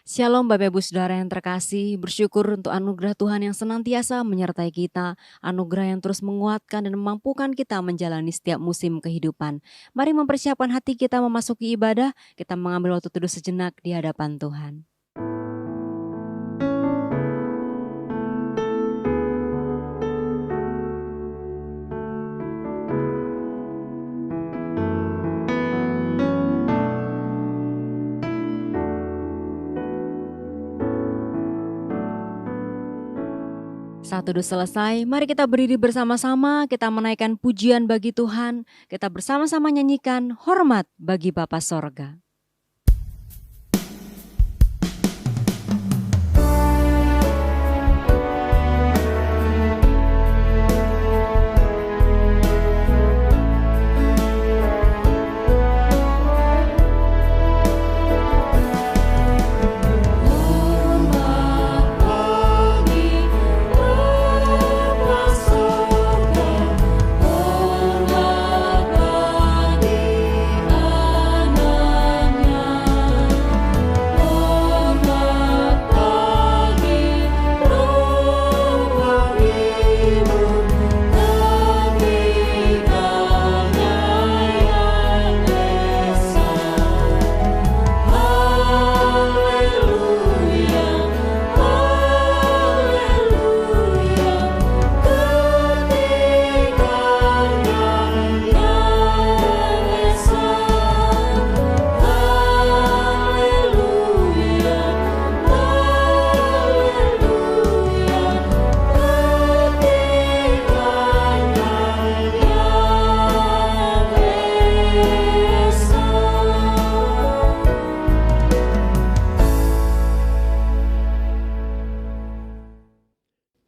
Shalom Bapak Ibu Saudara yang terkasih, bersyukur untuk anugerah Tuhan yang senantiasa menyertai kita, anugerah yang terus menguatkan dan memampukan kita menjalani setiap musim kehidupan. Mari mempersiapkan hati kita memasuki ibadah, kita mengambil waktu teduh sejenak di hadapan Tuhan. Saat teduh selesai, mari kita berdiri bersama-sama, kita menaikkan pujian bagi Tuhan, kita bersama-sama nyanyikan hormat bagi Bapa Sorga.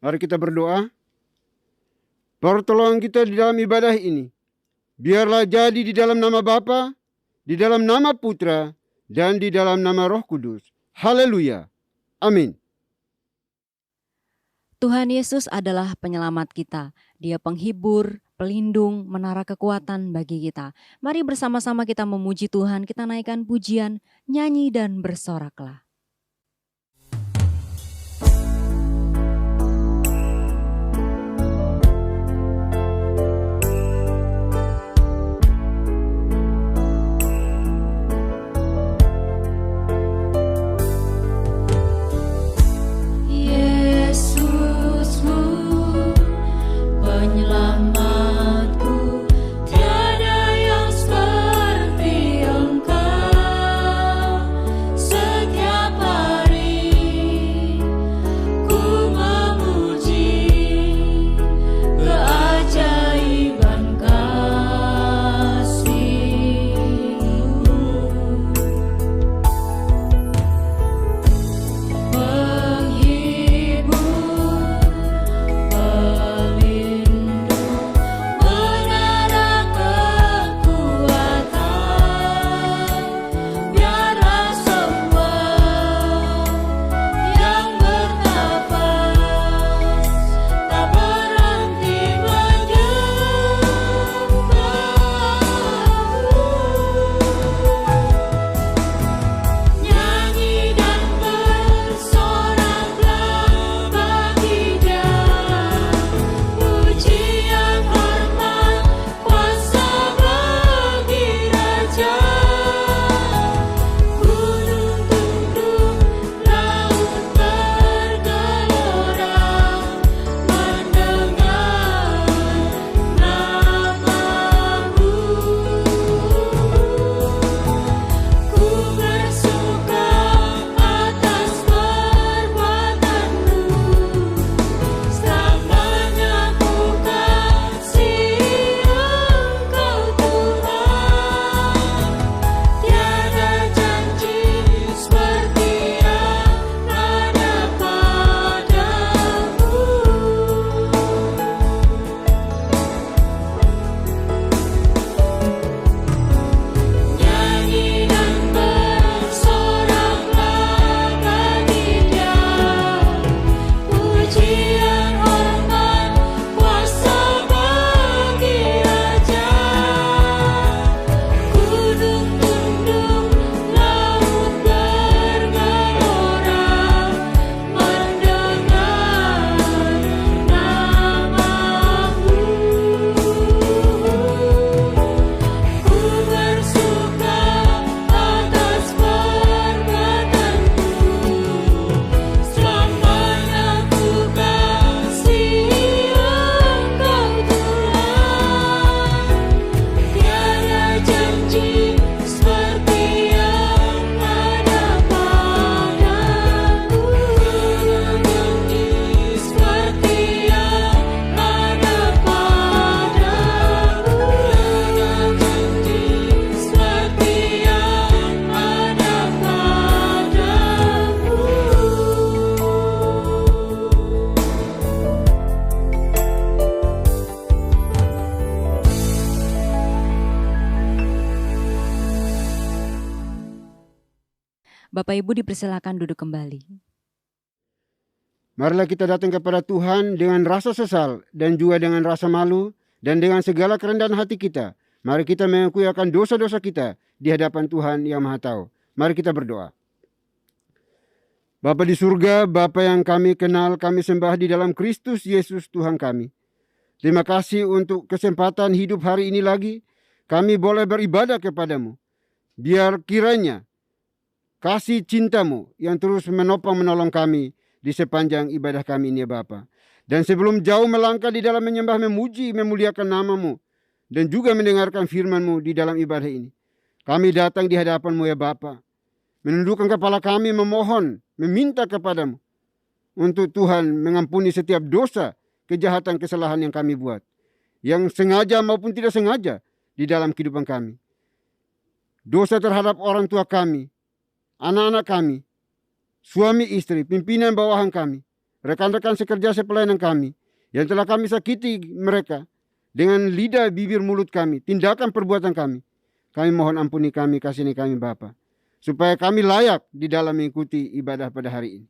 Mari kita berdoa. Pertolongan kita di dalam ibadah ini, biarlah jadi di dalam nama Bapa, di dalam nama Putra, dan di dalam nama Roh Kudus. Haleluya. Amin. Tuhan Yesus adalah penyelamat kita. Dia penghibur, pelindung, menara kekuatan bagi kita. Mari bersama-sama kita memuji Tuhan, kita naikkan pujian, nyanyi dan bersoraklah. Sekian Bapak Ibu dipersilakan duduk kembali. Marilah kita datang kepada Tuhan dengan rasa sesal dan juga dengan rasa malu dan dengan segala kerendahan hati kita. Mari kita mengakui akan dosa-dosa kita di hadapan Tuhan yang Maha Tahu. Mari kita berdoa. Bapa di surga, Bapa yang kami kenal, kami sembah di dalam Kristus Yesus Tuhan kami. Terima kasih untuk kesempatan hidup hari ini lagi. Kami boleh beribadah kepadamu. Biar kiranya kasih cintamu yang terus menopang menolong kami di sepanjang ibadah kami ini ya Bapa. Dan sebelum jauh melangkah di dalam menyembah, memuji, memuliakan namamu, dan juga mendengarkan firman-Mu di dalam ibadah ini, kami datang di hadapan-Mu ya Bapa, menundukkan kepala kami, memohon, meminta kepadamu untuk Tuhan mengampuni setiap dosa, kejahatan, kesalahan yang kami buat, yang sengaja maupun tidak sengaja di dalam kehidupan kami. Dosa terhadap orang tua kami, anak-anak kami, suami istri, pimpinan bawahan kami, rekan-rekan sekerja sepelayanan kami, yang telah kami sakiti mereka dengan lidah, bibir, mulut kami, tindakan, perbuatan kami. Kami mohon ampuni kami, kasihani kami Bapa, supaya kami layak di dalam mengikuti ibadah pada hari ini.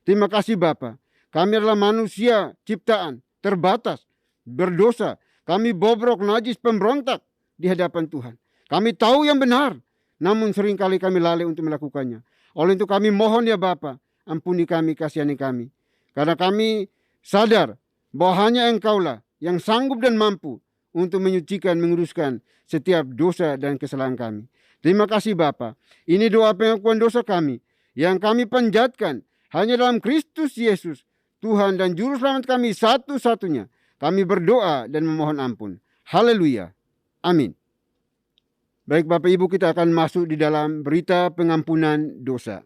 Terima kasih Bapa. Kami adalah manusia ciptaan, terbatas, berdosa. Kami bobrok, najis, pemberontak di hadapan Tuhan. Kami tahu yang benar, namun seringkali kami lalai untuk melakukannya. Oleh itu kami mohon ya Bapa, ampuni kami, kasihani kami. Karena kami sadar bahwa hanya Engkaulah yang sanggup dan mampu untuk menyucikan, menguruskan setiap dosa dan kesalahan kami. Terima kasih Bapa. Ini doa pengakuan dosa kami yang kami panjatkan hanya dalam Kristus Yesus, Tuhan dan Juru Selamat kami satu-satunya. Kami berdoa dan memohon ampun. Haleluya. Amin. Baik Bapak Ibu, kita akan masuk di dalam berita pengampunan dosa.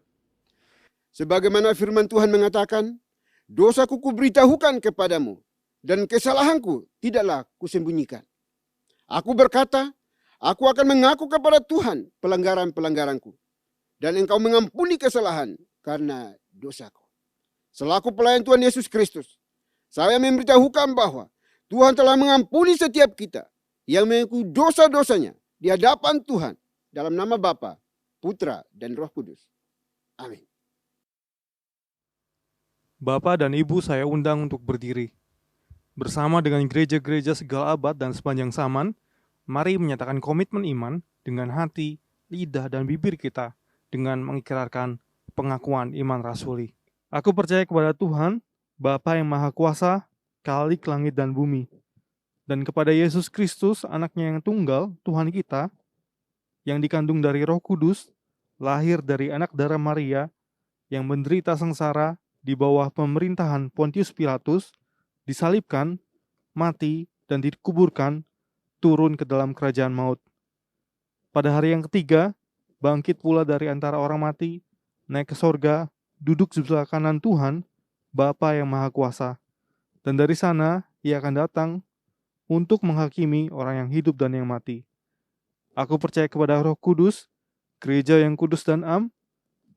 Sebagaimana firman Tuhan mengatakan, dosaku kuberitahukan kepadamu, dan kesalahanku tidaklah kusembunyikan. Aku berkata, aku akan mengaku kepada Tuhan pelanggaran-pelanggaranku, dan Engkau mengampuni kesalahan karena dosaku. Selaku pelayan Tuhan Yesus Kristus, saya memberitahukan bahwa Tuhan telah mengampuni setiap kita yang mengakui dosa-dosanya di hadapan Tuhan dalam nama Bapa, Putra, dan Roh Kudus. Amin. Bapak dan Ibu saya undang untuk berdiri. Bersama dengan gereja-gereja segala abad dan sepanjang zaman, mari menyatakan komitmen iman dengan hati, lidah, dan bibir kita dengan mengikrarkan pengakuan iman rasuli. Aku percaya kepada Tuhan, Bapa yang Maha Kuasa, Khalik langit dan bumi, dan kepada Yesus Kristus, anaknya yang tunggal, Tuhan kita, yang dikandung dari Roh Kudus, lahir dari anak darah Maria, yang menderita sengsara di bawah pemerintahan Pontius Pilatus, disalibkan, mati, dan dikuburkan, turun ke dalam kerajaan maut. Pada hari yang ketiga, bangkit pula dari antara orang mati, naik ke sorga, duduk di sebelah kanan Tuhan, Bapa yang Maha Kuasa. Dan dari sana, ia akan datang untuk menghakimi orang yang hidup dan yang mati. Aku percaya kepada Roh Kudus, gereja yang kudus dan am,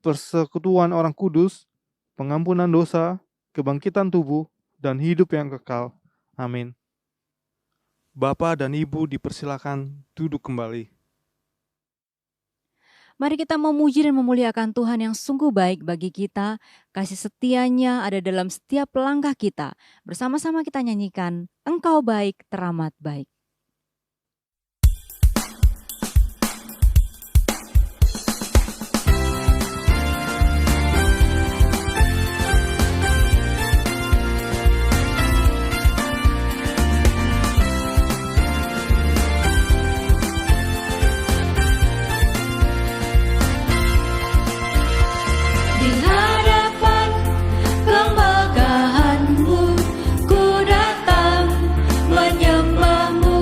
persekutuan orang kudus, pengampunan dosa, kebangkitan tubuh, dan hidup yang kekal. Amin. Bapak dan Ibu dipersilakan duduk kembali. Mari kita memuji dan memuliakan Tuhan yang sungguh baik bagi kita. Kasih setianya ada dalam setiap langkah kita. Bersama-sama kita nyanyikan, Engkau baik, teramat baik. Ku datang menyembahmu.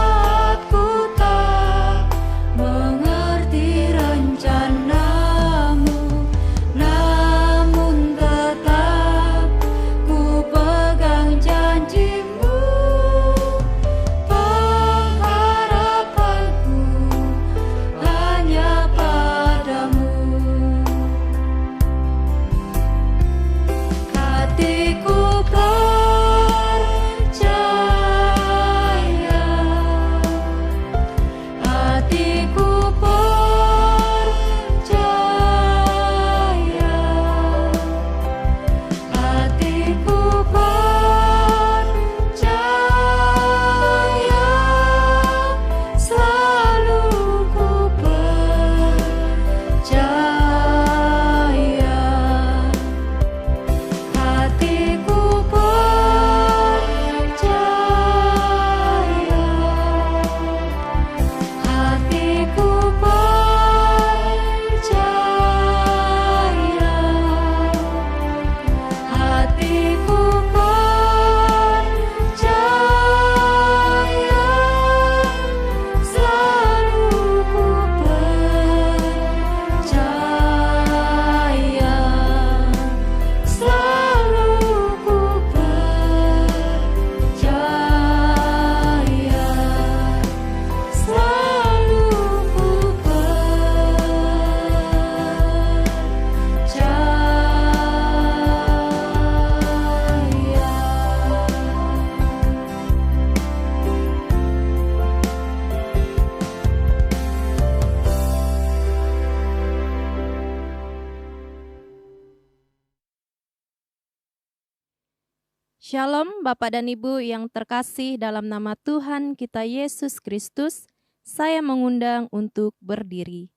Shalom Bapak dan Ibu yang terkasih dalam nama Tuhan kita Yesus Kristus, saya mengundang untuk berdiri.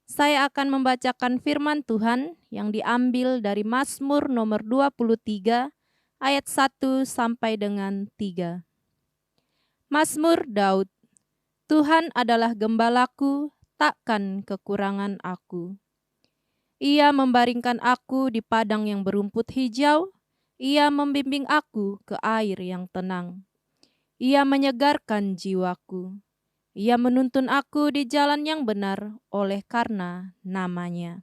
Saya akan membacakan firman Tuhan yang diambil dari Mazmur nomor 23 ayat 1 sampai dengan 3. Mazmur Daud. Tuhan adalah gembalaku, takkan kekurangan aku. Ia membaringkan aku di padang yang berumput hijau. Ia membimbing aku ke air yang tenang. Ia menyegarkan jiwaku. Ia menuntun aku di jalan yang benar oleh karena namanya.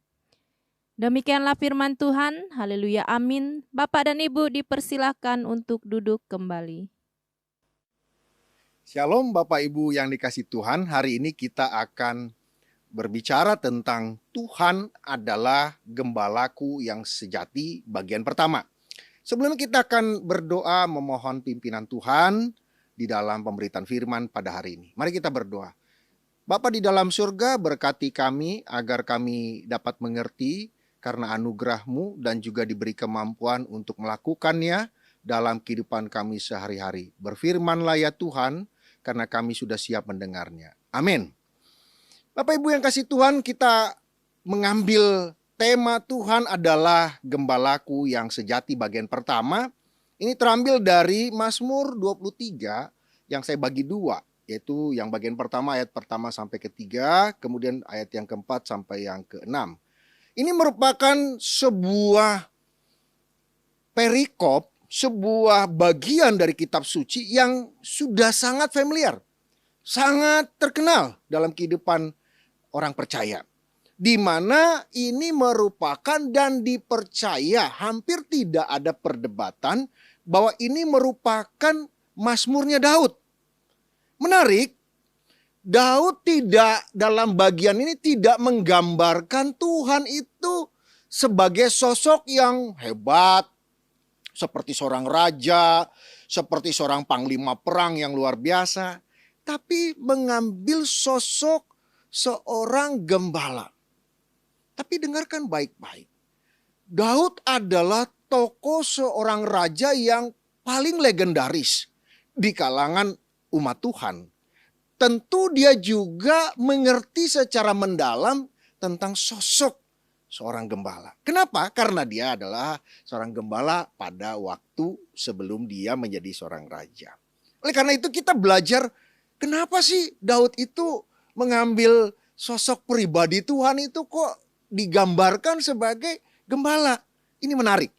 Demikianlah firman Tuhan. Haleluya, amin. Bapak dan Ibu dipersilahkan untuk duduk kembali. Shalom Bapak Ibu yang dikasih Tuhan. Hari ini kita akan berbicara tentang Tuhan adalah gembalaku yang sejati bagian pertama. Sebelum kita akan berdoa memohon pimpinan Tuhan di dalam pemberitaan firman pada hari ini. Mari kita berdoa. Bapa di dalam surga, berkati kami agar kami dapat mengerti karena anugerah-Mu dan juga diberi kemampuan untuk melakukannya dalam kehidupan kami sehari-hari. Berfirmanlah ya Tuhan, karena kami sudah siap mendengarnya. Amin. Bapak Ibu yang kasih Tuhan, kita mengambil tema Tuhan adalah gembalaku yang sejati bagian pertama. Ini terambil dari Mazmur 23 yang saya bagi dua. Yaitu yang bagian pertama ayat pertama sampai ketiga. Kemudian ayat yang keempat sampai yang keenam. Ini merupakan sebuah perikop, sebuah bagian dari kitab suci yang sudah sangat familiar. Sangat terkenal dalam kehidupan orang percaya. Di mana ini merupakan dan dipercaya hampir tidak ada perdebatan bahwa ini merupakan Mazmurnya Daud. Menarik, Daud tidak dalam bagian ini tidak menggambarkan Tuhan itu sebagai sosok yang hebat, seperti seorang raja, seperti seorang panglima perang yang luar biasa, tapi mengambil sosok seorang gembala. Tapi dengarkan baik-baik. Daud adalah tokoh seorang raja yang paling legendaris di kalangan umat Tuhan. Tentu dia juga mengerti secara mendalam tentang sosok seorang gembala. Kenapa? Karena dia adalah seorang gembala pada waktu sebelum dia menjadi seorang raja. Oleh karena itu kita belajar kenapa sih Daud itu mengambil sosok pribadi Tuhan itu kok digambarkan sebagai gembala. Ini menarik.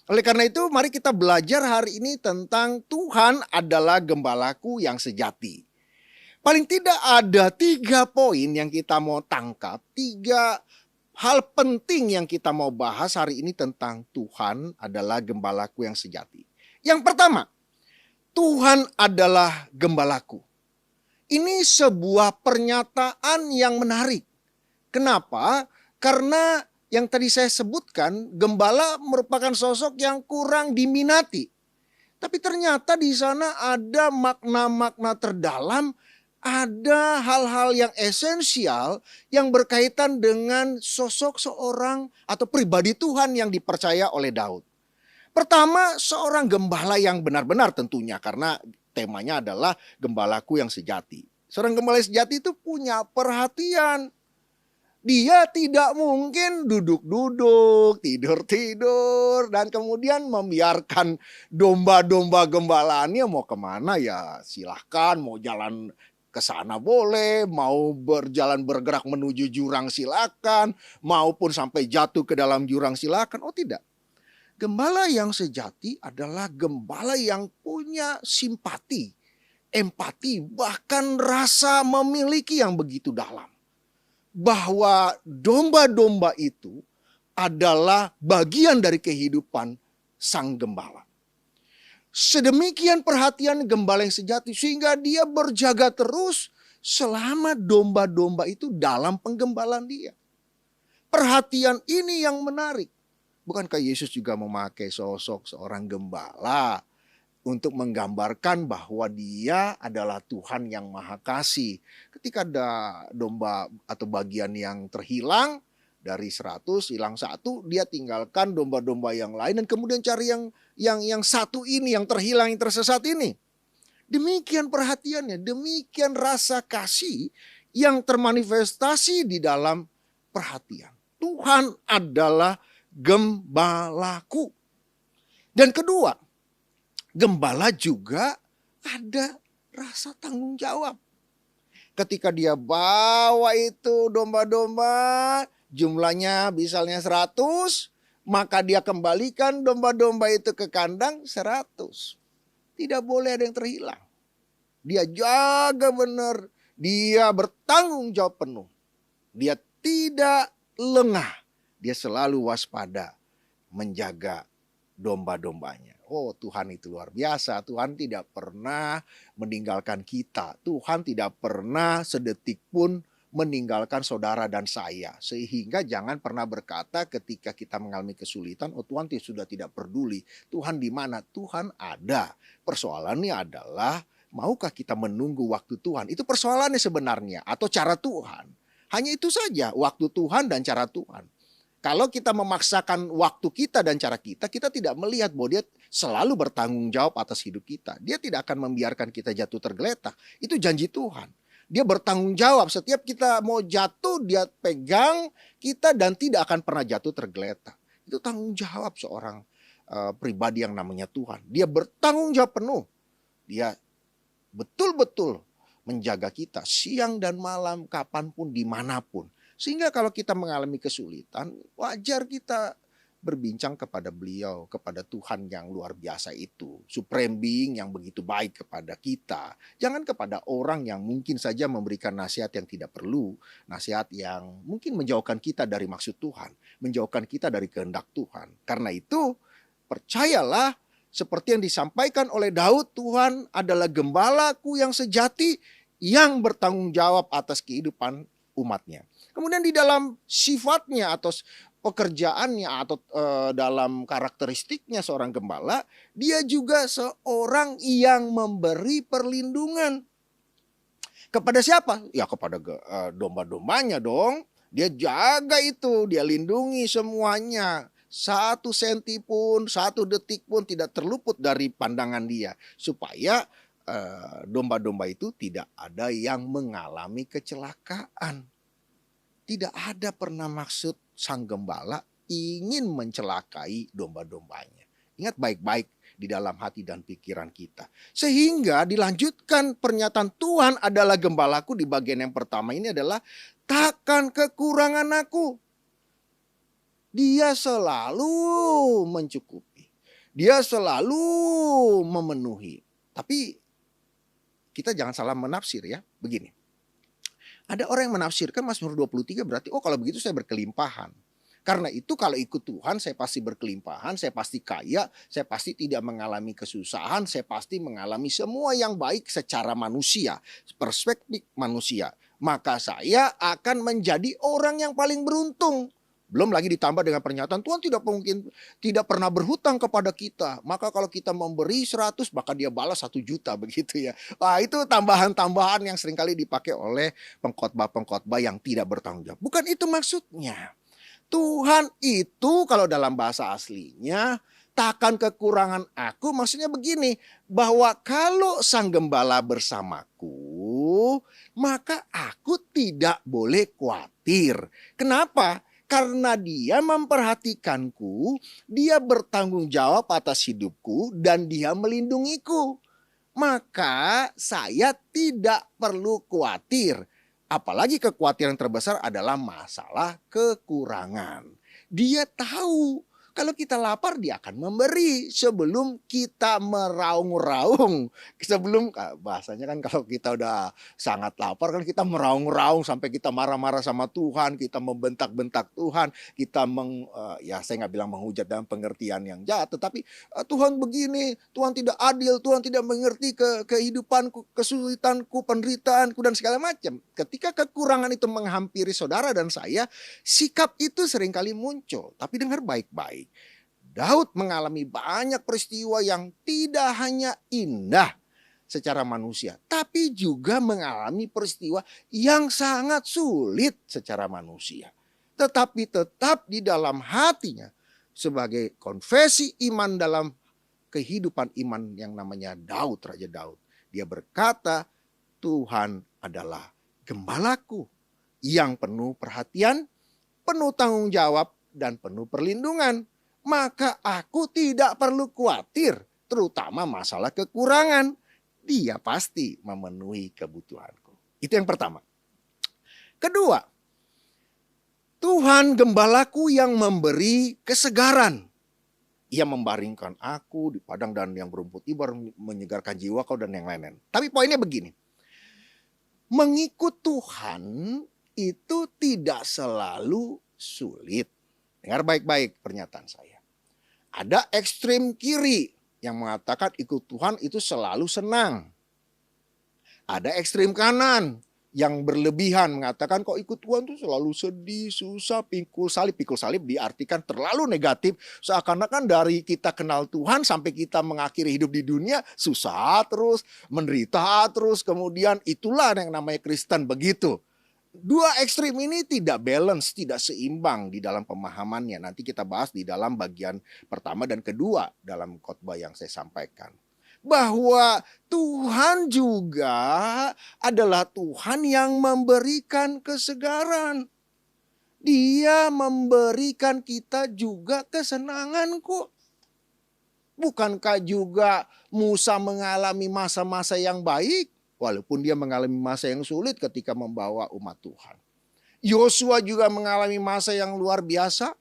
Oleh karena itu mari kita belajar hari ini tentang Tuhan adalah gembalaku yang sejati. Paling tidak ada 3 poin yang kita mau tangkap. 3 hal penting yang kita mau bahas hari ini tentang Tuhan adalah gembalaku yang sejati. Yang pertama, Tuhan adalah gembalaku. Ini sebuah pernyataan yang menarik. Kenapa? Karena yang tadi saya sebutkan, gembala merupakan sosok yang kurang diminati. Tapi ternyata di sana ada makna-makna terdalam, ada hal-hal yang esensial yang berkaitan dengan sosok seorang atau pribadi Tuhan yang dipercaya oleh Daud. Pertama, seorang gembala yang benar-benar tentunya karena temanya adalah gembalaku yang sejati. Seorang gembala yang sejati itu punya perhatian. Dia tidak mungkin duduk-duduk, tidur-tidur, dan kemudian membiarkan domba-domba gembalaannya mau kemana ya silahkan, mau jalan ke sana boleh, mau berjalan bergerak menuju jurang silakan, maupun sampai jatuh ke dalam jurang silakan. Oh tidak. Gembala yang sejati adalah gembala yang punya simpati, empati, bahkan rasa memiliki yang begitu dalam. Bahwa domba-domba itu adalah bagian dari kehidupan sang gembala. Sedemikian perhatian gembala yang sejati sehingga dia berjaga terus selama domba-domba itu dalam penggembalaan dia. Perhatian ini yang menarik. Bukankah Yesus juga memakai sosok seorang gembala untuk menggambarkan bahwa dia adalah Tuhan yang Maha Kasih. Ketika ada domba atau bagian yang terhilang, dari 100 hilang 1, dia tinggalkan domba-domba yang lain dan kemudian cari yang yang satu ini, yang terhilang, yang tersesat ini. Demikian perhatiannya, demikian rasa kasih yang termanifestasi di dalam perhatian. Tuhan adalah gembalaku. Dan kedua, gembala juga ada rasa tanggung jawab. Ketika dia bawa itu domba-domba, jumlahnya misalnya 100, maka dia kembalikan domba-domba itu ke kandang 100. Tidak boleh ada yang terhilang. Dia jaga benar, dia bertanggung jawab penuh. Dia tidak lengah, dia selalu waspada menjaga domba-dombanya. Oh, Tuhan itu luar biasa. Tuhan tidak pernah meninggalkan kita. Tuhan tidak pernah sedetik pun meninggalkan saudara dan saya. Sehingga jangan pernah berkata ketika kita mengalami kesulitan, oh Tuhan sudah tidak peduli. Tuhan di mana? Tuhan ada. Persoalannya adalah, maukah kita menunggu waktu Tuhan? Itu persoalannya sebenarnya. Atau cara Tuhan. Hanya itu saja, waktu Tuhan dan cara Tuhan. Kalau kita memaksakan waktu kita dan cara kita, kita tidak melihat bahwa dia selalu bertanggung jawab atas hidup kita. Dia tidak akan membiarkan kita jatuh tergeletak. Itu janji Tuhan. Dia bertanggung jawab. Setiap kita mau jatuh, dia pegang kita dan tidak akan pernah jatuh tergeletak. Itu tanggung jawab seorang pribadi yang namanya Tuhan. Dia bertanggung jawab penuh. Dia betul-betul menjaga kita siang dan malam, kapanpun, dimanapun. Sehingga kalau kita mengalami kesulitan, wajar kita berbincang kepada beliau, kepada Tuhan yang luar biasa itu. Supreme Being yang begitu baik kepada kita. Jangan kepada orang yang mungkin saja memberikan nasihat yang tidak perlu. Nasihat yang mungkin menjauhkan kita dari maksud Tuhan. Menjauhkan kita dari kehendak Tuhan. Karena itu, percayalah seperti yang disampaikan oleh Daud, Tuhan adalah gembalaku yang sejati yang bertanggung jawab atas kehidupan umatnya. Kemudian di dalam sifatnya atau pekerjaannya atau dalam karakteristiknya seorang gembala, dia juga seorang yang memberi perlindungan. Kepada siapa? Ya kepada domba-dombanya dong. Dia jaga itu, dia lindungi semuanya. 1 senti pun, 1 detik pun tidak terluput dari pandangan dia. Supaya domba-domba itu tidak ada yang mengalami kecelakaan. Tidak ada pernah maksud sang gembala ingin mencelakai domba-dombanya. Ingat baik-baik di dalam hati dan pikiran kita. Sehingga dilanjutkan pernyataan Tuhan adalah gembalaku di bagian yang pertama ini adalah takkan kekurangan aku. Dia selalu mencukupi. Dia selalu memenuhi. Tapi kita jangan salah menafsir ya. Begini. Ada orang yang menafsirkan Mazmur 23 berarti oh kalau begitu saya berkelimpahan. Karena itu kalau ikut Tuhan saya pasti berkelimpahan, saya pasti kaya, saya pasti tidak mengalami kesusahan, saya pasti mengalami semua yang baik secara manusia, perspektif manusia. Maka saya akan menjadi orang yang paling beruntung. Belum lagi ditambah dengan pernyataan Tuhan tidak pernah berhutang kepada kita. Maka kalau kita memberi 100 maka dia balas 1 juta begitu ya. Wah, itu tambahan-tambahan yang seringkali dipakai oleh pengkhotbah-pengkhotbah yang tidak bertanggung jawab. Bukan itu maksudnya. Tuhan itu kalau dalam bahasa aslinya takkan kekurangan aku, maksudnya begini, bahwa kalau sang gembala bersamaku maka aku tidak boleh khawatir. Kenapa? Karena dia memperhatikanku, dia bertanggung jawab atas hidupku dan dia melindungiku. Maka saya tidak perlu khawatir. Apalagi kekhawatiran terbesar adalah masalah kekurangan. Dia tahu kalau kita lapar dia akan memberi sebelum kita meraung-raung. Sebelum bahasanya kan kalau kita udah sangat lapar kan kita meraung-raung sampai kita marah-marah sama Tuhan, kita membentak-bentak Tuhan, kita ya saya nggak bilang menghujat dalam pengertian yang jahat, tetapi Tuhan begini, Tuhan tidak adil, Tuhan tidak mengerti kehidupanku, kesulitanku, penderitaanku dan segala macam. Ketika kekurangan itu menghampiri saudara dan saya, sikap itu seringkali muncul. Tapi dengar baik-baik. Daud mengalami banyak peristiwa yang tidak hanya indah secara manusia, tapi juga mengalami peristiwa yang sangat sulit secara manusia. Tetapi tetap di dalam hatinya sebagai konfesi iman dalam kehidupan iman yang namanya Daud, Raja Daud. Dia berkata, Tuhan adalah gembalaku yang penuh perhatian, penuh tanggung jawab, dan penuh perlindungan. Maka aku tidak perlu khawatir, terutama masalah kekurangan. Dia pasti memenuhi kebutuhanku. Itu yang pertama. Kedua, Tuhan gembalaku yang memberi kesegaran. Ia membaringkan aku di padang dan yang berumput ibar, menyegarkan jiwaku dan yang lain-lain. Tapi poinnya begini. Mengikut Tuhan itu tidak selalu sulit. Dengar baik-baik pernyataan saya. Ada ekstrem kiri yang mengatakan ikut Tuhan itu selalu senang. Ada ekstrem kanan yang berlebihan mengatakan kok ikut Tuhan itu selalu sedih, susah, pikul salib. Pikul salib diartikan terlalu negatif. Seakan-akan dari kita kenal Tuhan sampai kita mengakhiri hidup di dunia susah terus, menderita terus. Kemudian itulah yang namanya Kristen begitu. Dua ekstrim ini tidak balance, tidak seimbang di dalam pemahamannya. Nanti kita bahas di dalam bagian pertama dan kedua dalam khotbah yang saya sampaikan. Bahwa Tuhan juga adalah Tuhan yang memberikan kesegaran. Dia memberikan kita juga kesenangan kok. Bukankah juga Musa mengalami masa-masa yang baik? Walaupun dia mengalami masa yang sulit ketika membawa umat Tuhan. Yosua juga mengalami masa yang luar biasa.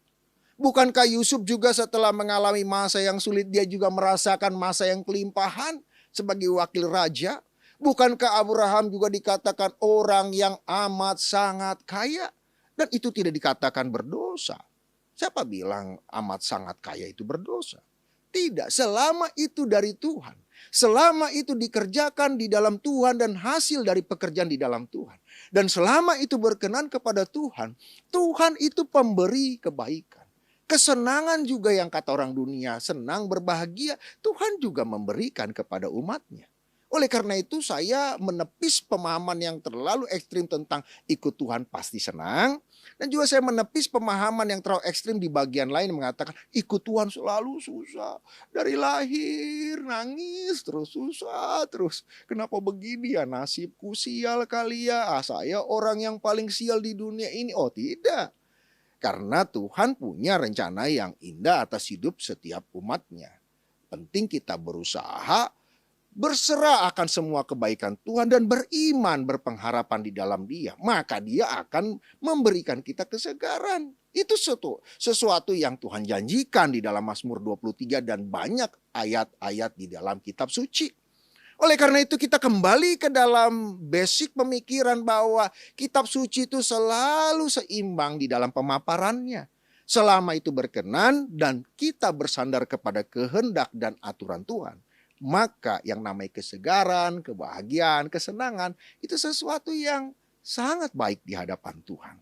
Bukankah Yusuf juga setelah mengalami masa yang sulit dia juga merasakan masa yang kelimpahan sebagai wakil raja? Bukankah Abraham juga dikatakan orang yang amat sangat kaya? Dan itu tidak dikatakan berdosa. Siapa bilang amat sangat kaya itu berdosa? Tidak, selama itu dari Tuhan. Selama itu dikerjakan di dalam Tuhan dan hasil dari pekerjaan di dalam Tuhan. Dan selama itu berkenan kepada Tuhan, Tuhan itu pemberi kebaikan. Kesenangan juga yang kata orang dunia senang berbahagia, Tuhan juga memberikan kepada umatnya. Oleh karena itu saya menepis pemahaman yang terlalu ekstrim tentang ikut Tuhan pasti senang. Dan juga saya menepis pemahaman yang terlalu ekstrim di bagian lain mengatakan ikut Tuhan selalu susah. Dari lahir nangis terus susah terus. Kenapa begini ya nasibku sial kali ya. Saya orang yang paling sial di dunia ini. Oh tidak. Karena Tuhan punya rencana yang indah atas hidup setiap umatnya. Penting kita berusaha berserah akan semua kebaikan Tuhan dan beriman berpengharapan di dalam Dia. Maka Dia akan memberikan kita kesegaran. Itu sesuatu yang Tuhan janjikan di dalam Mazmur 23 dan banyak ayat-ayat di dalam kitab suci. Oleh karena itu kita kembali ke dalam basic pemikiran bahwa kitab suci itu selalu seimbang di dalam pemaparannya. Selama itu berkenan dan kita bersandar kepada kehendak dan aturan Tuhan. Maka yang namanya kesegaran, kebahagiaan, kesenangan itu sesuatu yang sangat baik di hadapan Tuhan.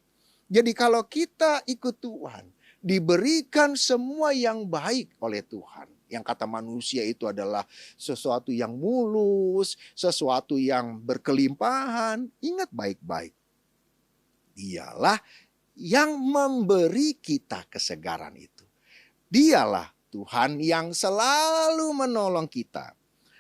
Jadi kalau kita ikut Tuhan, diberikan semua yang baik oleh Tuhan. Yang kata manusia itu adalah sesuatu yang mulus, sesuatu yang berkelimpahan. Ingat baik-baik. Dialah yang memberi kita kesegaran itu. Dialah Tuhan yang selalu menolong kita.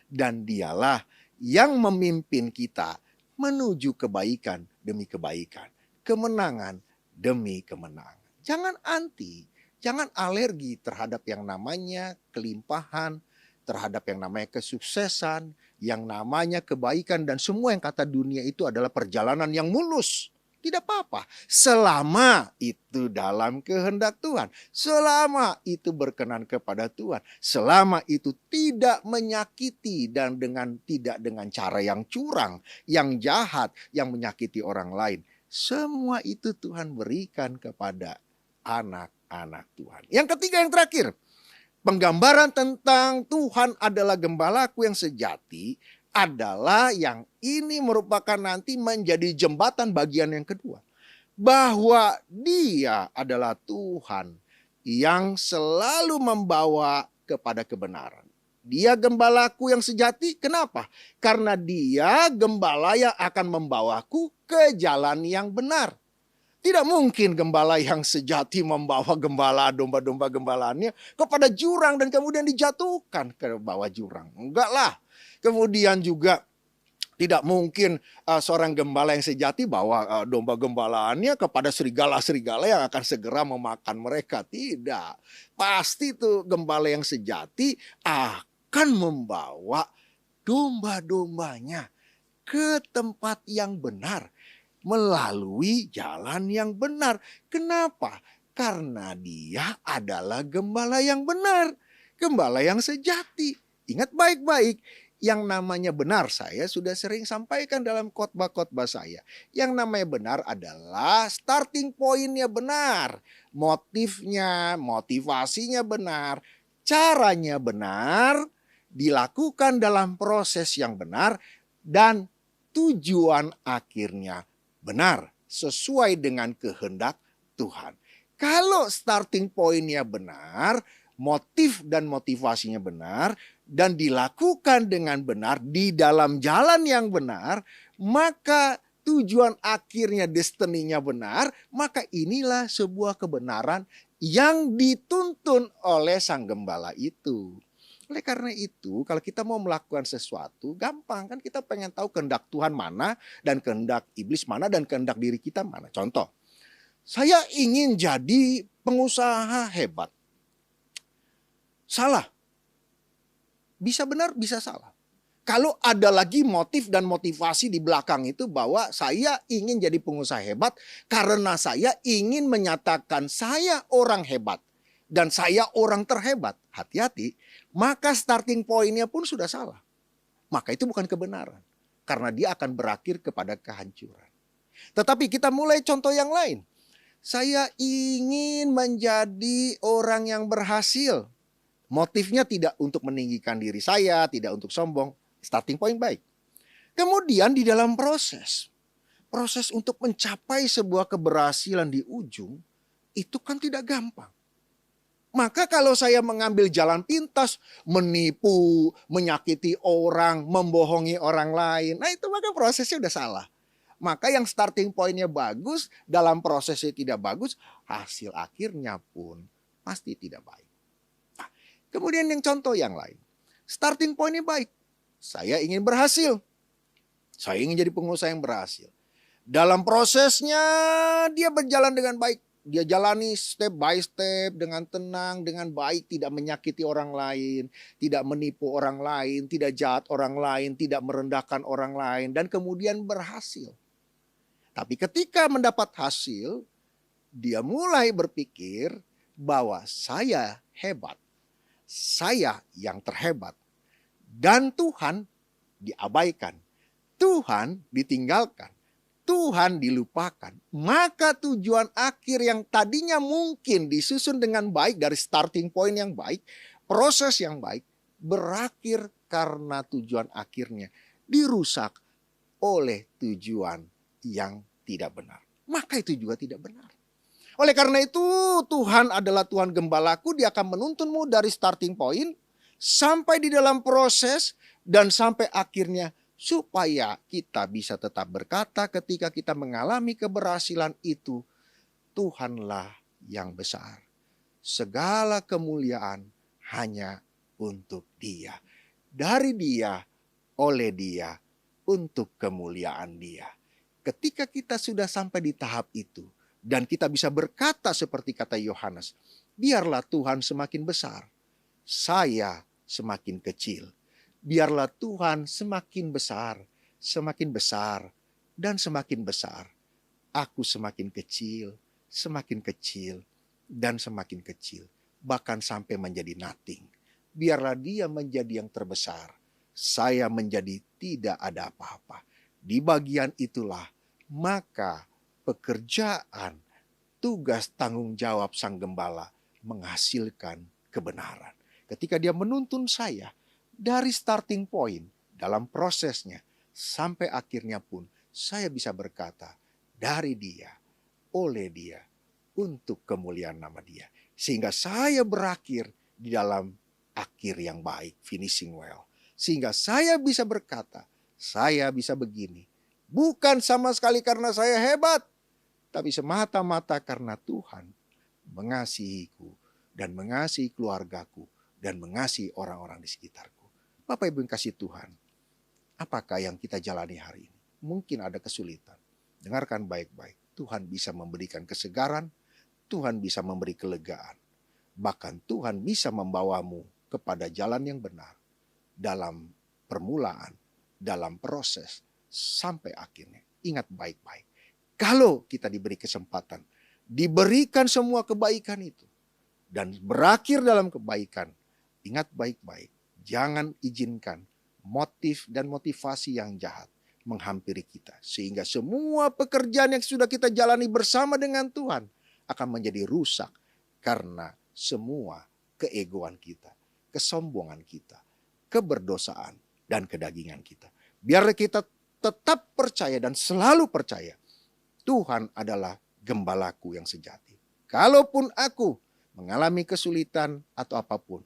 Dan dialah yang memimpin kita menuju kebaikan demi kebaikan. Kemenangan demi kemenangan. Jangan anti. Jangan alergi terhadap yang namanya kelimpahan, terhadap yang namanya kesuksesan, yang namanya kebaikan dan semua yang kata dunia itu adalah perjalanan yang mulus. Tidak apa-apa, selama itu dalam kehendak Tuhan, selama itu berkenan kepada Tuhan, selama itu tidak menyakiti dan tidak dengan cara yang curang, yang jahat, yang menyakiti orang lain. Semua itu Tuhan berikan kepada anak-anak Tuhan. Yang ketiga, yang terakhir, penggambaran tentang Tuhan adalah gembalaku yang sejati adalah yang ini merupakan nanti menjadi jembatan bagian yang kedua. Bahwa Dia adalah Tuhan yang selalu membawa kepada kebenaran. Dia gembalaku yang sejati. Kenapa? Karena Dia gembala yang akan membawaku ke jalan yang benar. Tidak mungkin gembala yang sejati membawa gembala domba-domba gembalaannya kepada jurang dan kemudian dijatuhkan ke bawah jurang. Enggak lah. Kemudian juga tidak mungkin seorang gembala yang sejati bawa domba gembalaannya kepada serigala-serigala yang akan segera memakan mereka. Tidak. Pasti tuh gembala yang sejati akan membawa domba-dombanya ke tempat yang benar. Melalui jalan yang benar. Kenapa? Karena dia adalah gembala yang benar. Gembala yang sejati. Ingat baik-baik. Yang namanya benar saya sudah sering sampaikan dalam khotbah-khotbah saya. Yang namanya benar adalah starting pointnya benar. Motifnya, motivasinya benar. Caranya benar. Dilakukan dalam proses yang benar. Dan tujuan akhirnya benar, sesuai dengan kehendak Tuhan. Kalau starting pointnya benar, motif dan motivasinya benar, dan dilakukan dengan benar di dalam jalan yang benar, maka tujuan akhirnya, destininya benar, maka inilah sebuah kebenaran yang dituntun oleh sang gembala itu. Oleh karena itu, kalau kita mau melakukan sesuatu, gampang kan, kita pengen tahu kehendak Tuhan mana, dan kehendak iblis mana, dan kehendak diri kita mana. Contoh, saya ingin jadi pengusaha hebat. Salah. Bisa benar, bisa salah. Kalau ada lagi motif dan motivasi di belakang itu bahwa saya ingin jadi pengusaha hebat karena saya ingin menyatakan saya orang hebat. Dan saya orang terhebat, hati-hati, maka starting pointnya pun sudah salah. Maka itu bukan kebenaran. Karena dia akan berakhir kepada kehancuran. Tetapi kita mulai contoh yang lain. Saya ingin menjadi orang yang berhasil. Motifnya tidak untuk meninggikan diri saya, tidak untuk sombong. Starting point baik. Kemudian di dalam proses untuk mencapai sebuah keberhasilan di ujung, itu kan tidak gampang. Maka kalau saya mengambil jalan pintas, menipu, menyakiti orang, membohongi orang lain, nah itu maka prosesnya udah salah. Maka yang starting pointnya bagus, dalam prosesnya tidak bagus, hasil akhirnya pun pasti tidak baik. Nah, kemudian yang contoh yang lain, starting pointnya baik. Saya ingin berhasil. Saya ingin jadi pengusaha yang berhasil. Dalam prosesnya dia berjalan dengan baik. Dia jalani step by step dengan tenang, dengan baik, tidak menyakiti orang lain, tidak menipu orang lain, tidak jahat orang lain, tidak merendahkan orang lain, dan kemudian berhasil. Tapi ketika mendapat hasil, dia mulai berpikir bahwa saya hebat, saya yang terhebat, dan Tuhan diabaikan, Tuhan ditinggalkan. Tuhan dilupakan, maka tujuan akhir yang tadinya mungkin disusun dengan baik dari starting point yang baik, proses yang baik, berakhir karena tujuan akhirnya dirusak oleh tujuan yang tidak benar. Maka itu juga tidak benar. Oleh karena itu Tuhan adalah Tuhan gembalaku, dia akan menuntunmu dari starting point sampai di dalam proses dan sampai akhirnya, supaya kita bisa tetap berkata ketika kita mengalami keberhasilan itu, Tuhanlah yang besar. Segala kemuliaan hanya untuk Dia. Dari Dia, oleh Dia, untuk kemuliaan Dia. Ketika kita sudah sampai di tahap itu, dan kita bisa berkata seperti kata Yohanes, biarlah Tuhan semakin besar, saya semakin kecil. Biarlah Tuhan semakin besar, dan semakin besar. Aku semakin kecil, dan semakin kecil. Bahkan sampai menjadi nothing. Biarlah dia menjadi yang terbesar. Saya menjadi tidak ada apa-apa. Di bagian itulah, maka pekerjaan, tugas tanggung jawab sang gembala menghasilkan kebenaran. Ketika dia menuntun saya, dari starting point dalam prosesnya sampai akhirnya pun saya bisa berkata dari Dia, oleh Dia, untuk kemuliaan nama Dia. Sehingga saya berakhir di dalam akhir yang baik, finishing well. Sehingga saya bisa berkata, saya bisa begini. Bukan sama sekali karena saya hebat, tapi semata-mata karena Tuhan mengasihiku dan mengasihi keluargaku dan mengasihi orang-orang di sekitarku. Bapak Ibu yang kasih Tuhan, apakah yang kita jalani hari ini? Mungkin ada kesulitan. Dengarkan baik-baik. Tuhan bisa memberikan kesegaran, Tuhan bisa memberi kelegaan. Bahkan Tuhan bisa membawamu kepada jalan yang benar dalam permulaan, dalam proses sampai akhirnya. Ingat baik-baik. Kalau kita diberi kesempatan, diberikan semua kebaikan itu, dan berakhir dalam kebaikan, ingat baik-baik. Jangan izinkan motif dan motivasi yang jahat menghampiri kita. Sehingga semua pekerjaan yang sudah kita jalani bersama dengan Tuhan akan menjadi rusak karena semua keegoan kita, kesombongan kita, keberdosaan, dan kedagingan kita. Biar kita tetap percaya dan selalu percaya Tuhan adalah gembalaku yang sejati. Kalaupun aku mengalami kesulitan atau apapun,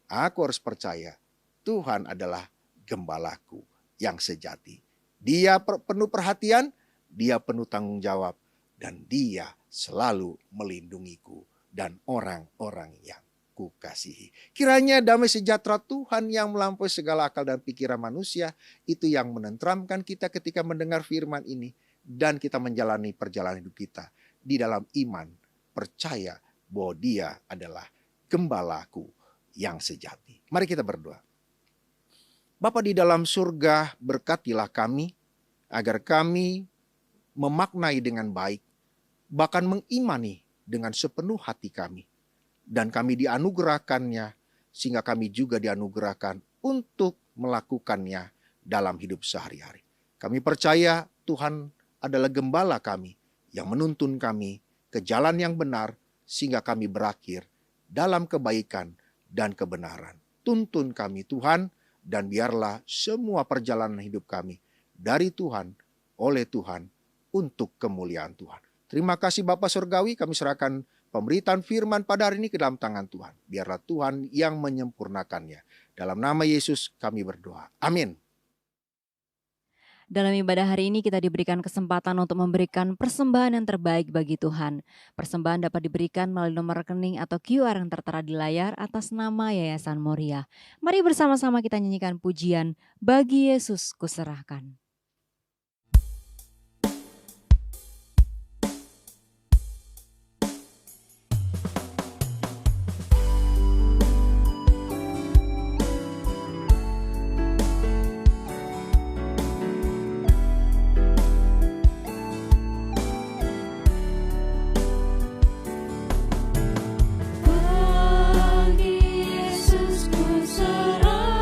aku harus percaya Tuhan adalah gembalaku yang sejati. Dia penuh perhatian, dia penuh tanggung jawab, dan dia selalu melindungiku dan orang-orang yang kukasihi. Kiranya damai sejahtera Tuhan yang melampaui segala akal dan pikiran manusia, itu yang menenteramkan kita ketika mendengar firman ini, dan kita menjalani perjalanan hidup kita di dalam iman, percaya bahwa dia adalah gembalaku yang sejati. Mari kita berdoa. Bapa di dalam surga, berkatilah kami agar kami memaknai dengan baik, bahkan mengimani dengan sepenuh hati kami. Dan kami dianugerahkannya sehingga kami juga dianugerahkan untuk melakukannya dalam hidup sehari-hari. Kami percaya Tuhan adalah gembala kami yang menuntun kami ke jalan yang benar sehingga kami berakhir dalam kebaikan dan kebenaran. Tuntun kami Tuhan, dan biarlah semua perjalanan hidup kami dari Tuhan, oleh Tuhan, untuk kemuliaan Tuhan. Terima kasih Bapa Surgawi, kami serahkan pemberitaan firman pada hari ini ke dalam tangan Tuhan. Biarlah Tuhan yang menyempurnakannya. Dalam nama Yesus kami berdoa. Amin. Dalam ibadah hari ini kita diberikan kesempatan untuk memberikan persembahan yang terbaik bagi Tuhan. Persembahan dapat diberikan melalui nomor rekening atau QR yang tertera di layar atas nama Yayasan Moriah. Mari bersama-sama kita nyanyikan pujian Bagi Yesus Kuserahkan. Bagi Yesus ku serahkan.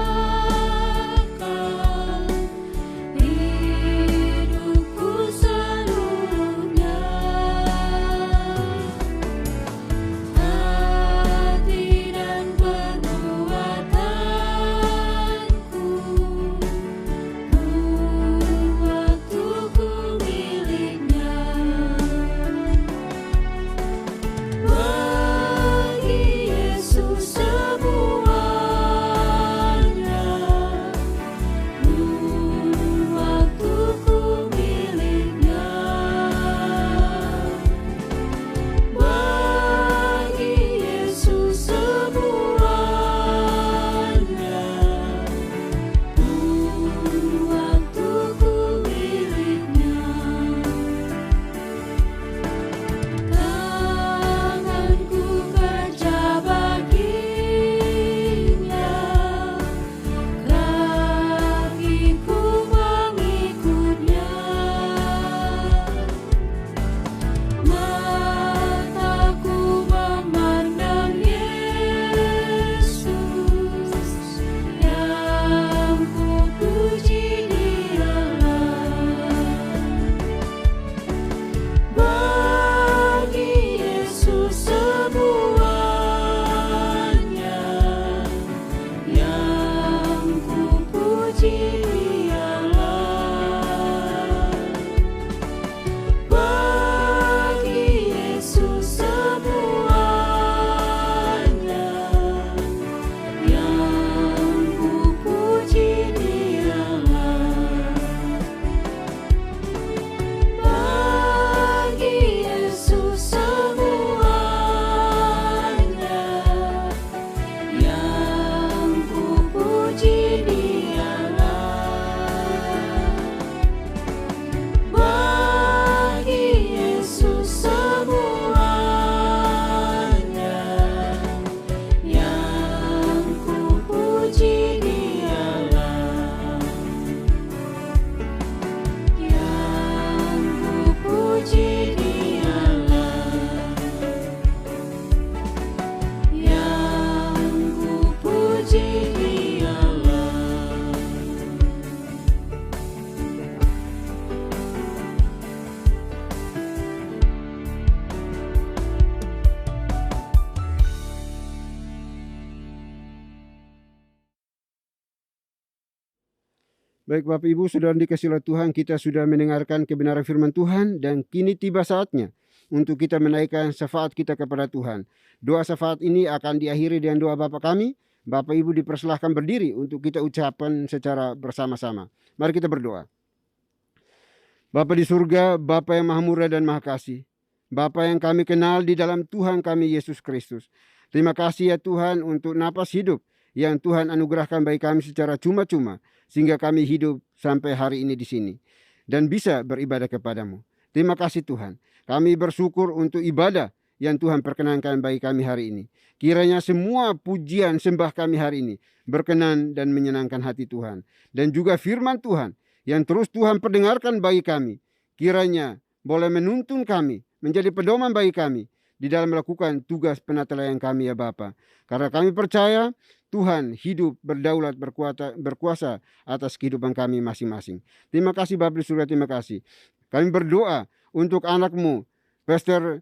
Baik Bapak Ibu, Saudara dikasihi oleh Tuhan, kita sudah mendengarkan kebenaran firman Tuhan dan kini tiba saatnya untuk kita menaikkan syafaat kita kepada Tuhan. Doa syafaat ini akan diakhiri dengan doa Bapa kami. Bapak Ibu dipersilahkan berdiri untuk kita ucapkan secara bersama-sama. Mari kita berdoa. Bapa di surga, Bapa yang maha murah dan maha kasih, Bapa yang kami kenal di dalam Tuhan kami Yesus Kristus. Terima kasih ya Tuhan untuk napas hidup yang Tuhan anugerahkan bagi kami secara cuma-cuma, sehingga kami hidup sampai hari ini di sini dan bisa beribadah kepadamu. Terima kasih Tuhan. Kami bersyukur untuk ibadah yang Tuhan perkenankan bagi kami hari ini. Kiranya semua pujian sembah kami hari ini berkenan dan menyenangkan hati Tuhan. Dan juga firman Tuhan yang terus Tuhan perdengarkan bagi kami, kiranya boleh menuntun kami, menjadi pedoman bagi kami di dalam melakukan tugas penatelayan kami ya Bapa. Karena kami percaya Tuhan hidup, berdaulat, berkuasa atas kehidupan kami masing-masing. Terima kasih Bapa di surga, terima kasih. Kami berdoa untuk anak-Mu, Pastor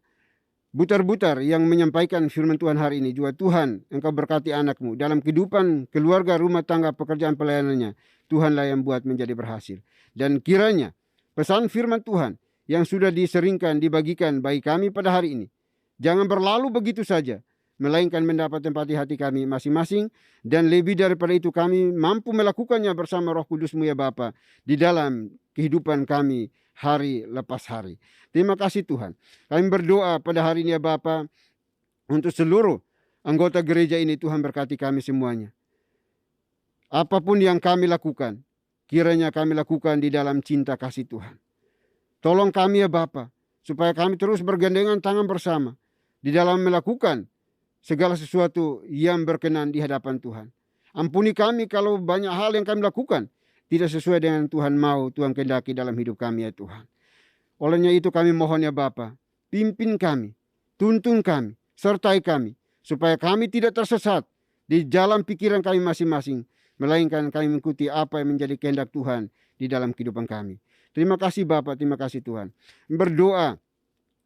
Butar-Butar yang menyampaikan firman Tuhan hari ini. Juga Tuhan, Engkau berkati anak-Mu dalam kehidupan keluarga, rumah tangga, pekerjaan pelayanannya. Tuhanlah yang buat menjadi berhasil. Dan kiranya pesan firman Tuhan yang sudah diseringkan, dibagikan bagi kami pada hari ini, jangan berlalu begitu saja, melainkan mendapat tempat di hati kami masing-masing, dan lebih daripada itu kami mampu melakukannya bersama Roh Kudus-Mu ya Bapa di dalam kehidupan kami hari lepas hari. Terima kasih Tuhan. Kami berdoa pada hari ini ya Bapa untuk seluruh anggota gereja ini. Tuhan berkati kami semuanya. Apapun yang kami lakukan, kiranya kami lakukan di dalam cinta kasih Tuhan. Tolong kami ya Bapa, supaya kami terus bergandengan tangan bersama di dalam melakukan segala sesuatu yang berkenan di hadapan Tuhan. Ampuni kami kalau banyak hal yang kami lakukan tidak sesuai dengan Tuhan mau, Tuhan kehendaki dalam hidup kami ya Tuhan. Olehnya itu kami mohon ya Bapa, pimpin kami, tuntun kami, sertai kami, supaya kami tidak tersesat di jalan pikiran kami masing-masing, melainkan kami mengikuti apa yang menjadi kehendak Tuhan di dalam kehidupan kami. Terima kasih Bapa, terima kasih Tuhan. Berdoa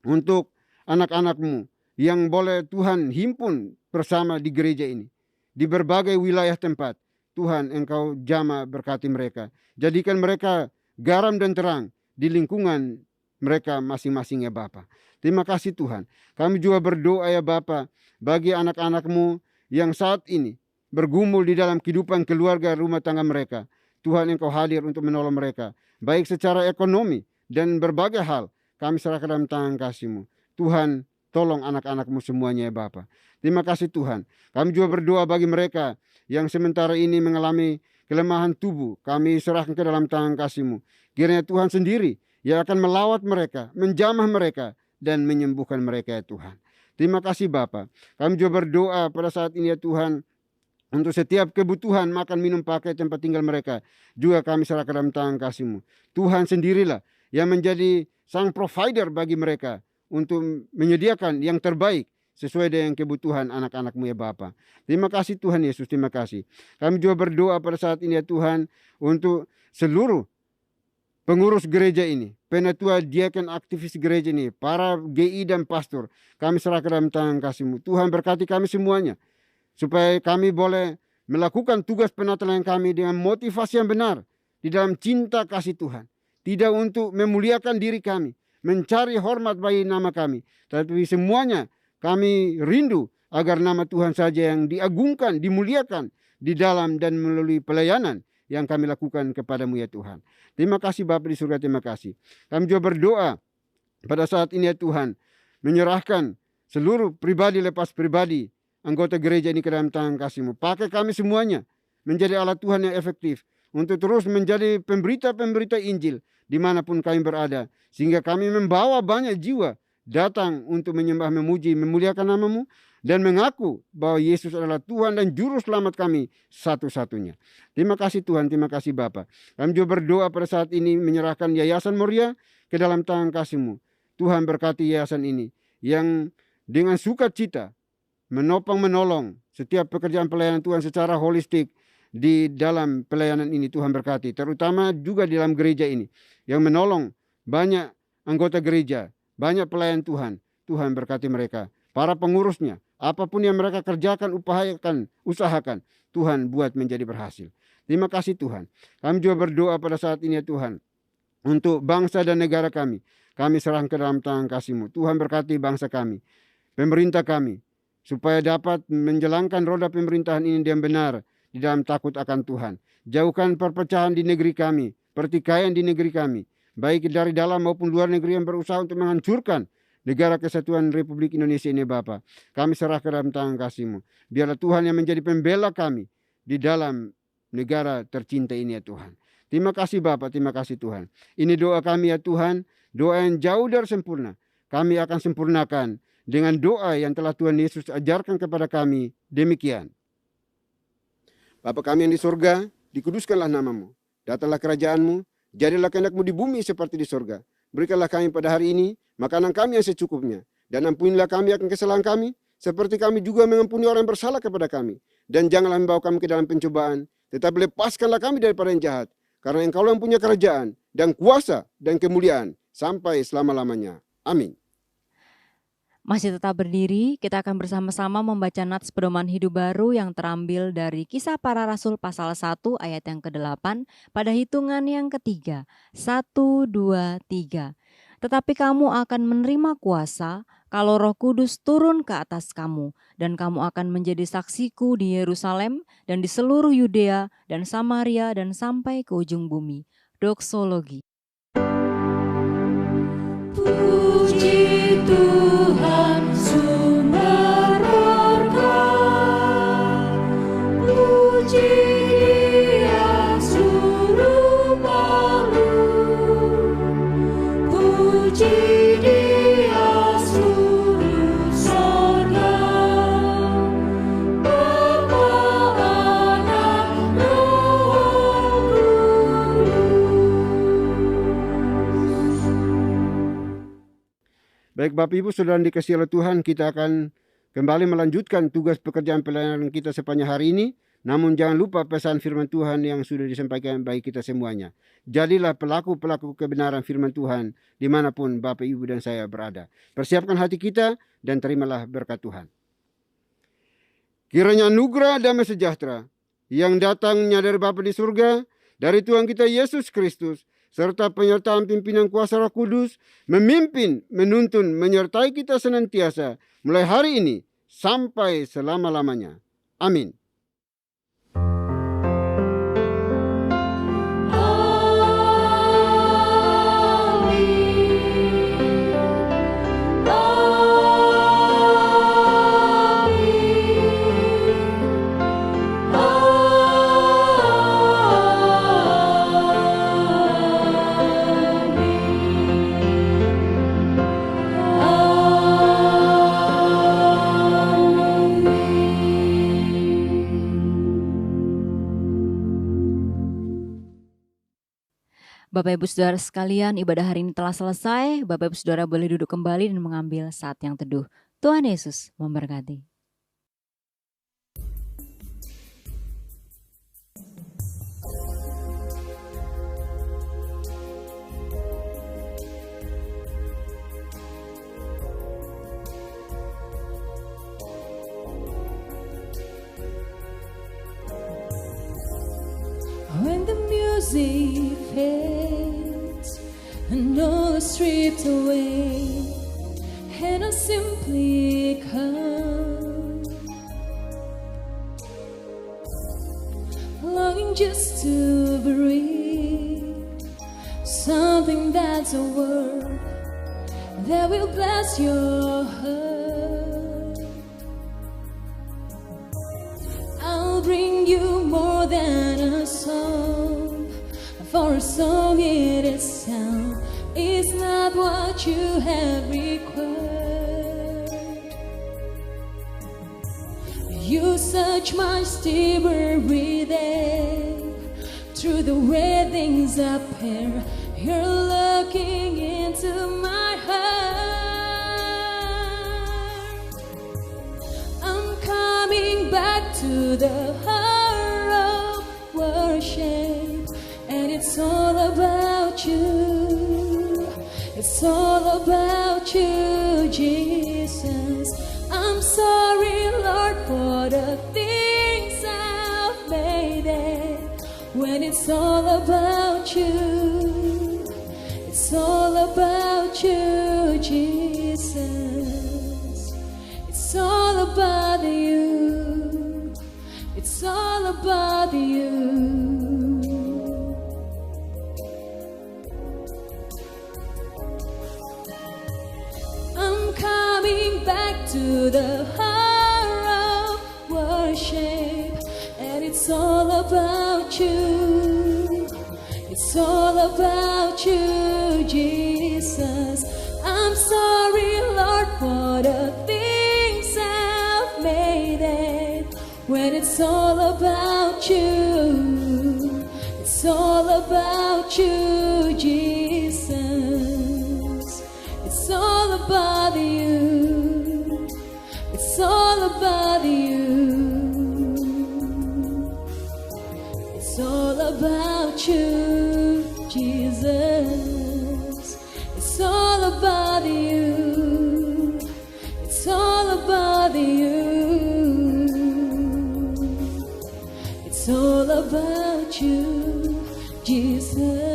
untuk anak-anak-Mu yang boleh Tuhan himpun bersama di gereja ini, di berbagai wilayah tempat. Tuhan, Engkau jamah berkati mereka. Jadikan mereka garam dan terang di lingkungan mereka masing-masing ya Bapa. Terima kasih Tuhan. Kami juga berdoa ya Bapa bagi anak-anak-Mu yang saat ini bergumul di dalam kehidupan keluarga rumah tangga mereka. Tuhan, Engkau hadir untuk menolong mereka, baik secara ekonomi dan berbagai hal. Kami serahkan dalam tangan kasih-Mu. Tuhan, tolong anak-anak-Mu semuanya ya Bapa. Terima kasih Tuhan. Kami juga berdoa bagi mereka yang sementara ini mengalami kelemahan tubuh. Kami serahkan ke dalam tangan kasih-Mu. Kiranya Tuhan sendiri yang akan melawat mereka, menjamah mereka, dan menyembuhkan mereka ya Tuhan. Terima kasih Bapa. Kami juga berdoa pada saat ini ya Tuhan, untuk setiap kebutuhan makan, minum, pakai, tempat tinggal mereka, juga kami serahkan dalam tangan kasih-Mu. Tuhan sendirilah yang menjadi sang provider bagi mereka untuk menyediakan yang terbaik sesuai dengan kebutuhan anak-anak-Mu ya Bapa. Terima kasih Tuhan Yesus, terima kasih. Kami juga berdoa pada saat ini ya Tuhan untuk seluruh pengurus gereja ini, penatua, diaken, aktivis gereja ini, para GI dan pastor. Kami serahkan dalam tangan kasih-Mu. Tuhan berkati kami semuanya, supaya kami boleh melakukan tugas penatelayan kami dengan motivasi yang benar di dalam cinta kasih Tuhan. Tidak untuk memuliakan diri kami, mencari hormat bagi nama kami, tapi semuanya kami rindu agar nama Tuhan saja yang diagungkan, dimuliakan di dalam dan melalui pelayanan yang kami lakukan kepadamu ya Tuhan. Terima kasih Bapa di surga, terima kasih. Kami juga berdoa pada saat ini ya Tuhan, menyerahkan seluruh pribadi lepas pribadi anggota gereja ini ke dalam tangan kasih-Mu. Pakai kami semuanya menjadi alat Tuhan yang efektif untuk terus menjadi pemberita-pemberita Injil dimanapun kami berada, sehingga kami membawa banyak jiwa datang untuk menyembah, memuji, memuliakan nama-Mu, dan mengaku bahwa Yesus adalah Tuhan dan Juru Selamat kami satu-satunya. Terima kasih Tuhan, terima kasih Bapa. Kami juga berdoa pada saat ini menyerahkan Yayasan Moria ke dalam tangan kasih-Mu. Tuhan berkati yayasan ini yang dengan sukacita menopang menolong setiap pekerjaan pelayanan Tuhan secara holistik di dalam pelayanan ini. Tuhan berkati, terutama juga di dalam gereja ini yang menolong banyak anggota gereja, banyak pelayan Tuhan. Tuhan berkati mereka, para pengurusnya, apapun yang mereka kerjakan, upayakan, usahakan. Tuhan buat menjadi berhasil. Terima kasih Tuhan. Kami juga berdoa pada saat ini ya Tuhan, untuk bangsa dan negara kami. Kami serahkan ke dalam tangan kasih-Mu. Tuhan berkati bangsa kami, pemerintah kami, supaya dapat menjalankan roda pemerintahan ini dengan benar di dalam takut akan Tuhan. Jauhkan perpecahan di negeri kami, pertikaian di negeri kami, baik dari dalam maupun luar negeri yang berusaha untuk menghancurkan negara kesatuan Republik Indonesia ini Bapa. Kami serah ke dalam tangan kasih-Mu. Biarlah Tuhan yang menjadi pembela kami di dalam negara tercinta ini ya Tuhan. Terima kasih Bapa, terima kasih Tuhan. Ini doa kami ya Tuhan, doa yang jauh dari sempurna. Kami akan sempurnakan dengan doa yang telah Tuhan Yesus ajarkan kepada kami. Demikian. Bapa kami yang di surga, dikuduskanlah nama-Mu. Datanglah kerajaan-Mu, jadilah kehendak-Mu di bumi seperti di surga. Berikanlah kami pada hari ini makanan kami yang secukupnya. Dan ampunilah kami akan kesalahan kami, seperti kami juga mengampuni orang yang bersalah kepada kami. Dan janganlah membawa kami ke dalam pencobaan, tetapi lepaskanlah kami daripada yang jahat. Karena Engkau yang punya kerajaan dan kuasa dan kemuliaan sampai selama-lamanya. Amin. Masih tetap berdiri, kita akan bersama-sama membaca nats pedoman hidup baru yang terambil dari Kisah Para Rasul pasal 1 ayat yang ke-8 pada hitungan yang ketiga. 1, 2, 3. Tetapi kamu akan menerima kuasa kalau Roh Kudus turun ke atas kamu, dan kamu akan menjadi saksiku di Yerusalem dan di seluruh Yudea dan Samaria dan sampai ke ujung bumi. Doksologi. Puji Tuhan sumber berkah, puji Dia suruh makhluk, puji Dia suruh sorga, Bapa, Anak, Roh Kudus. Baik Bapak Ibu Saudara yang dikasihi oleh Tuhan, kita akan kembali melanjutkan tugas pekerjaan pelayanan kita sepanjang hari ini. Namun jangan lupa pesan firman Tuhan yang sudah disampaikan bagi kita semuanya. Jadilah pelaku-pelaku kebenaran firman Tuhan dimanapun Bapak Ibu dan saya berada. Persiapkan hati kita dan terimalah berkat Tuhan. Kiranya anugerah damai sejahtera yang datangnya dari Bapa di surga, dari Tuhan kita Yesus Kristus, serta penyertaan pimpinan kuasa Roh Kudus, memimpin, menuntun, menyertai kita senantiasa, mulai hari ini sampai selama-lamanya. Amin. Bapak Ibu Saudara sekalian, ibadah hari ini telah selesai. Bapak Ibu Saudara boleh duduk kembali dan mengambil saat yang teduh. Tuhan Yesus memberkati. When the music fades and all is stripped away, and I simply come, longing just to breathe something that's a word that will bless your heart. I'll bring you more than a song, for a song in itself is not what you have required. You search my steamer within, through the way things appear. You're looking into my heart. I'm coming back to the heart of worship, and it's all about you. It's all about you, Jesus. I'm sorry, Lord, for the things I've when it's all about you. It's all about you, Jesus. It's all about you. It's all about you. I'm coming back to the heart of worship, and it's all about you. It's all about you, Jesus. I'm sorry, Lord, for the things I've made it. When it's all about you, it's all about you, Jesus. It's all about you. It's all about you. It's all about you, Jesus. It's all about you. It's all about you. It's all about you, Jesus.